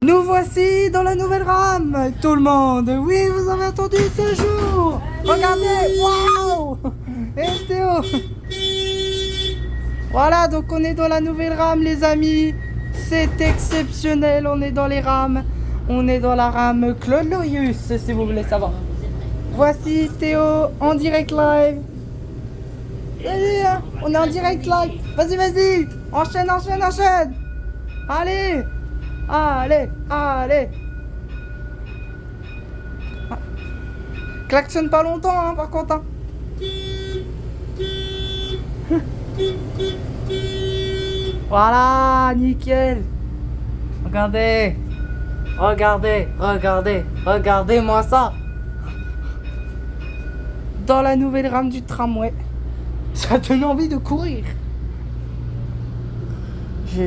Nous voici dans la nouvelle rame, tout le monde. Oui, vous avez entendu ce jour. Regardez, waouh. Et Théo. Voilà, donc on est dans la nouvelle rame, les amis. C'est exceptionnel, on est dans les rames. On est dans la rame Claude Lorius, si vous voulez savoir. Voici Théo en direct live. Allez, hein, on est en direct live. Vas-y, vas-y. Enchaîne, enchaîne, enchaîne. Allez. Allez, allez. Ah. Klaxonne pas longtemps, hein, par contre. Hein. Voilà, nickel. Regardez. Regardez, regardez, regardez-moi ça. Dans la nouvelle rame du tramway. Ça donne envie de courir.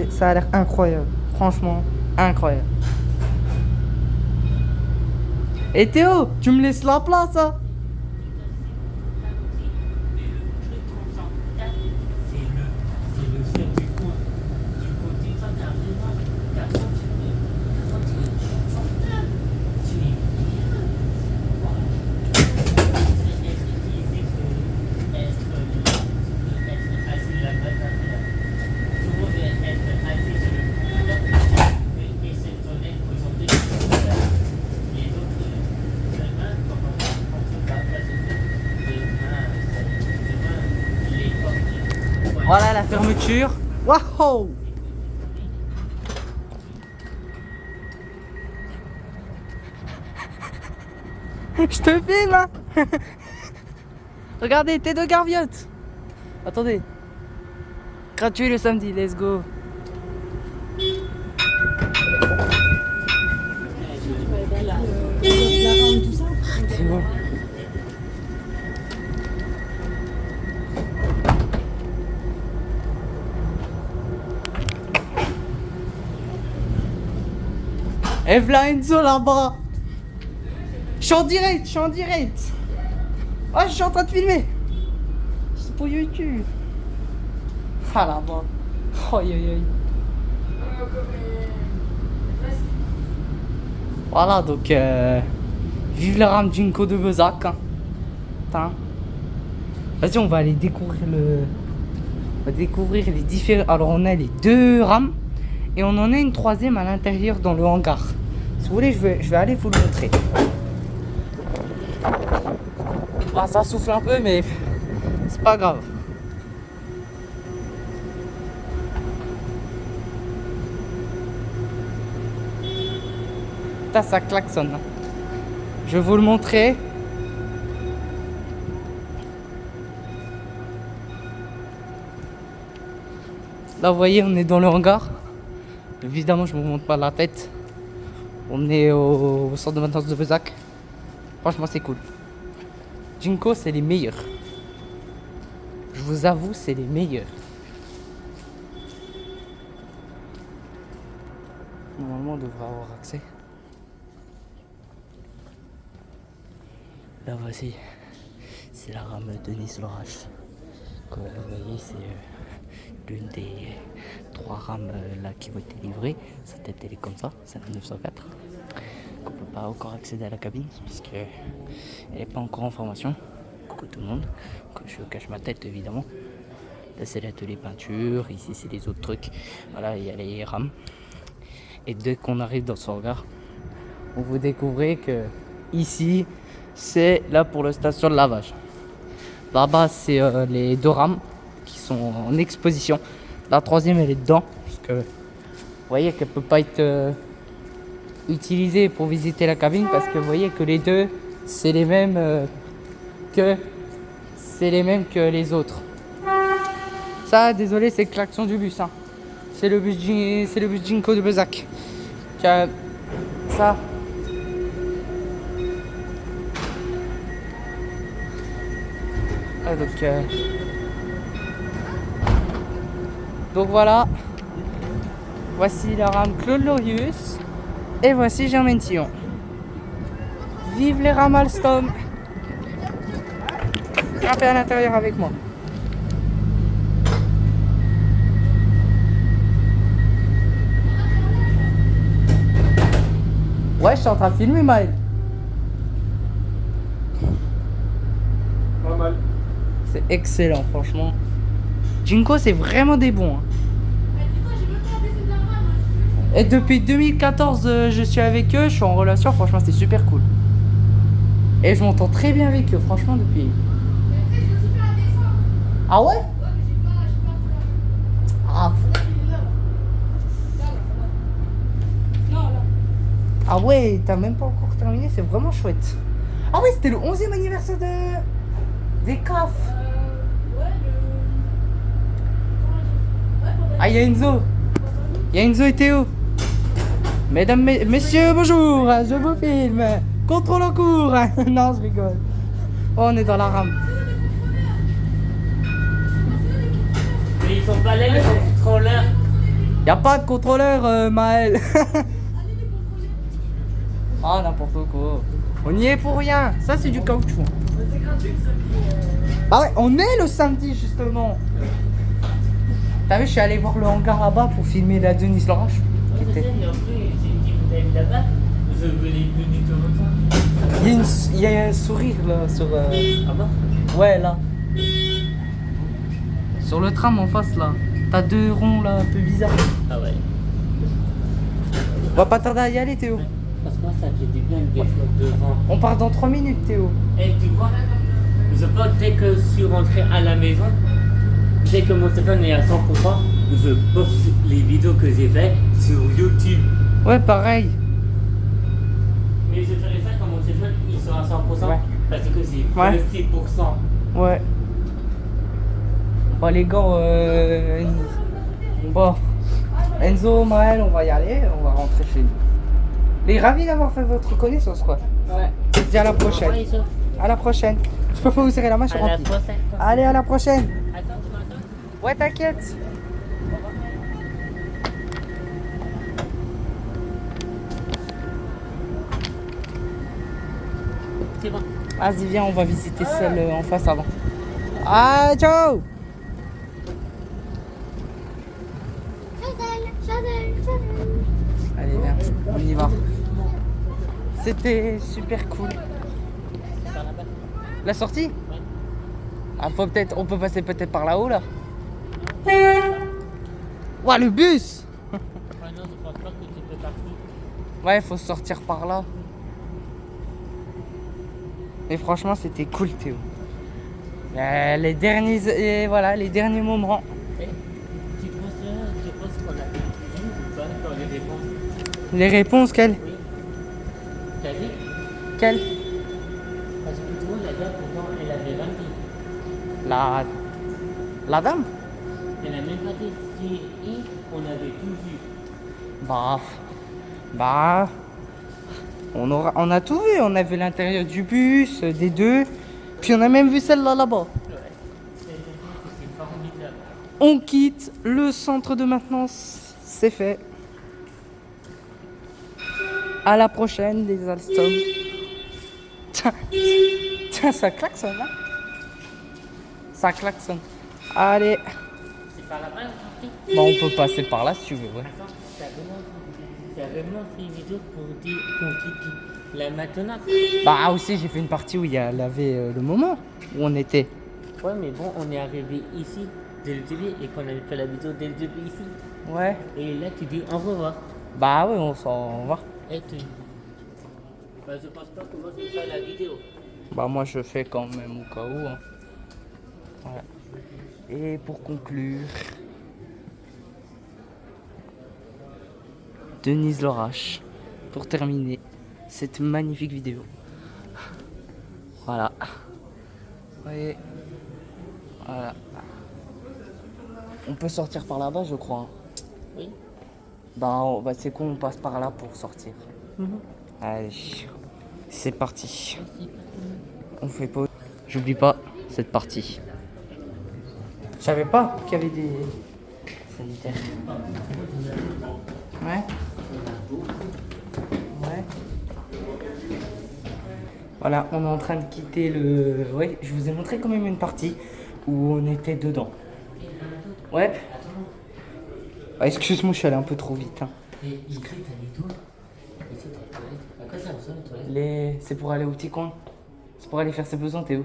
Ça a l'air incroyable. Franchement, incroyable. Et Théo, tu me laisses la place, hein? Voilà la fermeture. Waouh! Je te filme, hein. Regardez, t'es de Garviotte. Attendez. Gratuit le samedi, let's go. C'est bon. Et v'là Enzo là-bas. Je suis en direct, je suis en direct. Oh, je suis en train de filmer. C'est pour YouTube. Ah là-bas. Oh, aïe aïe aïe. Voilà, donc vive la rame Jinko de Bezac. Hein. Vas-y, on va aller découvrir on va découvrir les différents. Alors, on a les deux rames. Et on en a une troisième à l'intérieur dans le hangar. Si vous voulez, je vais aller vous le montrer. Ah, ça souffle un peu, mais c'est pas grave. Putain, ça klaxonne. Je vais vous le montrer. Là, vous voyez, on est dans le hangar. Évidemment, je ne vous montre pas la tête. On est au centre de maintenance de Bezac. Franchement, c'est cool. Jinko, c'est les meilleurs. Je vous avoue, c'est les meilleurs. Normalement, on devrait avoir accès. Là, voici. C'est la rame de Nice-Lorrache. Comme vous voyez, c'est l'une des 3 rames là qui ont été livrées. Sa tête elle est comme ça, c'est la 904. On peut pas encore accéder à la cabine parce qu'elle n'est pas encore en formation. Coucou tout le monde. Je cache ma tête évidemment. Là c'est l'atelier peinture, ici c'est les autres trucs. Voilà, il y a les rames. Et dès qu'on arrive dans ce hangar, vous découvrez que ici c'est là pour la station de lavage. Là-bas c'est les 2 rames qui sont en exposition. La troisième elle est dedans parce que vous voyez qu'elle peut pas être utilisée pour visiter la cabine parce que vous voyez que les deux c'est les mêmes que les autres. Ça, désolé, c'est le klaxon du bus. Hein. C'est le bus Jinko de Bezac. Ça. Ah, donc voilà. Voici la rame Claude Lorius. Et voici Germaine Tillon. Vive les rames Alstom. Grimpez à l'intérieur avec moi. Ouais, je suis en train de filmer, Maël. Pas mal. C'est excellent, franchement. Jinko, c'est vraiment des bons. Hein. Et depuis 2014, je suis avec eux, je suis en relation, franchement, c'est super cool. Et je m'entends très bien avec eux, franchement, depuis. Ah ouais? Ah, ah ouais, t'as même pas encore terminé, c'est vraiment chouette. Ah ouais, c'était le 11e anniversaire des CAF. Ah, il y a Enzo. Il y a Enzo et Théo. Mesdames, messieurs, bonjour, je vous filme. Contrôle en cours. Non, je rigole. Oh, on est dans la rame. Mais ils sont pas là, les contrôleurs. Y a pas de contrôleur, Maël. Ah, n'importe quoi. On y est pour rien. Ça, c'est du caoutchouc. Ah ouais, on est le samedi, justement. T'as vu, je suis allé voir le hangar là-bas pour filmer la Denise Laroche. Et après, j'ai dit, vous allez là-bas, vous venez venu tout le temps. Il y a un sourire là sur. Ah bon? Ouais, là. Sur le tram en face là. T'as deux ronds là un peu bizarres. Ah ouais. On va pas tarder à y aller, Théo. Parce que moi, ça fait du bien d'être devant. On part dans 3 minutes, Théo. Et tu vois, je pense dès que je suis rentré à la maison, dès que mon téléphone est à 100%, je poste les vidéos que j'ai faites sur YouTube. Ouais, pareil. Mais je ferai ça quand mon téléphone il sera à 100%, Ouais. parce que c'est Ouais. 26%. Ouais. Bon, les gars, bon. Enzo, Maël, on va y aller. On va rentrer chez nous. Les ravis d'avoir fait votre connaissance, quoi. Ouais. Je te dis à la prochaine. Ouais, ils sont- À la prochaine. Je peux pas vous serrer la main, je suis À la rempli. prochaine. Allez, à la prochaine. Attends, tu m'attends? Ouais, t'inquiète. C'est bon. Vas-y, viens, on va visiter celle en face avant. Ah, ciao. Allez, viens, on y va. C'était super cool. Par là-bas. La sortie? Ouais. Ah, on peut passer peut-être par là-haut, là. Ouah, le bus! Ouais, non, je pense pas que tu peux partir. Ouais, faut sortir par là. Et franchement, c'était cool, Théo. Les derniers moments. Eh, tu penses qu'on a fait une cuisine ou pas dans les réponses? Les réponses, quelles? Oui. T'as vu? Quelles? Parce que tu vois, la dame, pourtant, elle avait 20 vies. La dame? Elle a même pas dit si on avait tout vu. Bah, on a tout vu. On a vu l'intérieur du bus, des deux. Puis on a même vu celle-là là-bas. Ouais. C'était formidable. On quitte le centre de maintenance. C'est fait. À la prochaine, les Alstom. Tiens, ça klaxonne là. Ça klaxonne. Allez. C'est par là-bas la sortie? Bon, on peut passer par là si tu veux, ouais. Attends, t'as vraiment fait une vidéo pour dire qu'on quitte la maintenant? Bah aussi, j'ai fait une partie où il y avait le moment où on était. Ouais, mais bon, on est arrivé ici dès le début et qu'on avait fait la vidéo dès le début ici. Ouais. Et là, tu dis au revoir. Bah oui, on s'en va. Et tu... Bah, je pense pas que moi je vais faire la vidéo. Bah moi je fais quand même au cas où. Hein. Voilà. Et pour conclure, Denise Laroche, pour terminer cette magnifique vidéo. Voilà. Vous voyez. Voilà. On peut sortir par là-bas, je crois. Oui. Bah c'est con, on passe par là pour sortir. Allez, c'est parti. On fait pause. J'oublie pas cette partie. Je savais pas qu'il y avait des sanitaires. Ouais. Ouais. Voilà, on est en train de quitter le... Ouais, je vous ai montré quand même une partie où on était dedans. Ouais. Ah, excuse-moi, je suis allé un peu trop vite. Hein. Et ici, t'as les tours. Ici, t'as les toilettes. ça, les toilettes? C'est pour aller au petit coin. C'est pour aller faire ses besoins, Théo.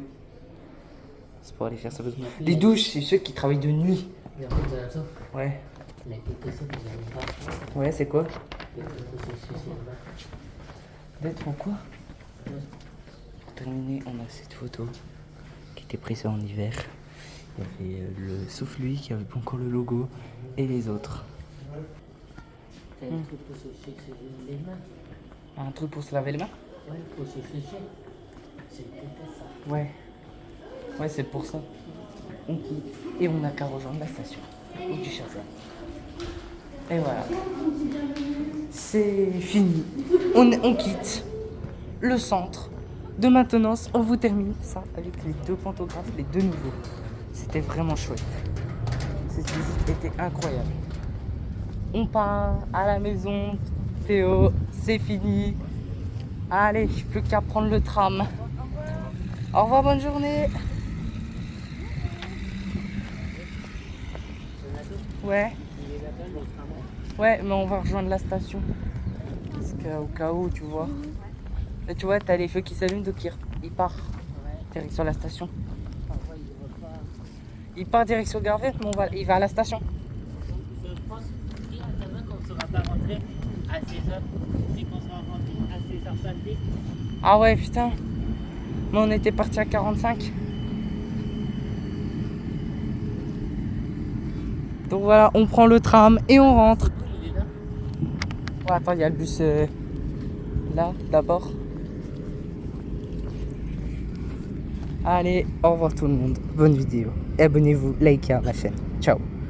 C'est pour aller faire ses besoins. Les douches, c'est ceux qui travaillent de nuit. Mais en fait, attends, Ouais. il y a quelque chose que j'aime pas. Ouais, c'est quoi? Quelque chose que c'est là-bas. D'être ou quoi? Pour terminer, on a cette photo qui était prise en hiver. Il y avait le sauf lui qui avait pas encore le logo et les autres. T'as un truc pour se sécher les mains? Un truc pour se laver les mains? Ouais, pour se sécher. C'est peut-être ça. Ouais. Ouais, c'est pour ça. On quitte et on n'a qu'à rejoindre la station ou du Chazan. Et voilà. C'est fini. On quitte le centre de maintenance. On vous termine ça avec les 2 pantographes, les 2 nouveaux. C'était vraiment chouette. Cette visite était incroyable. On part à la maison. Théo, c'est fini. Allez, plus qu'à prendre le tram. Au revoir, bonne journée. Ouais. Ouais, mais on va rejoindre la station. Parce qu'au cas où, tu vois. Là, tu vois, t'as les feux qui s'allument, donc il part. Direction la station. Il part direction Gare Verte, mais il va à la station. Je pense qu'on ne sera pas rentré à 16h. Et qu'on sera rentré à 16h passées. Ah ouais, putain. Mais on était parti à 45. Donc voilà, on prend le tram et on rentre. Il est là. Ouais, attends, il y a le bus là, d'abord. Allez, au revoir tout le monde. Bonne vidéo. Et abonnez-vous, likez à ma chaîne. Ciao.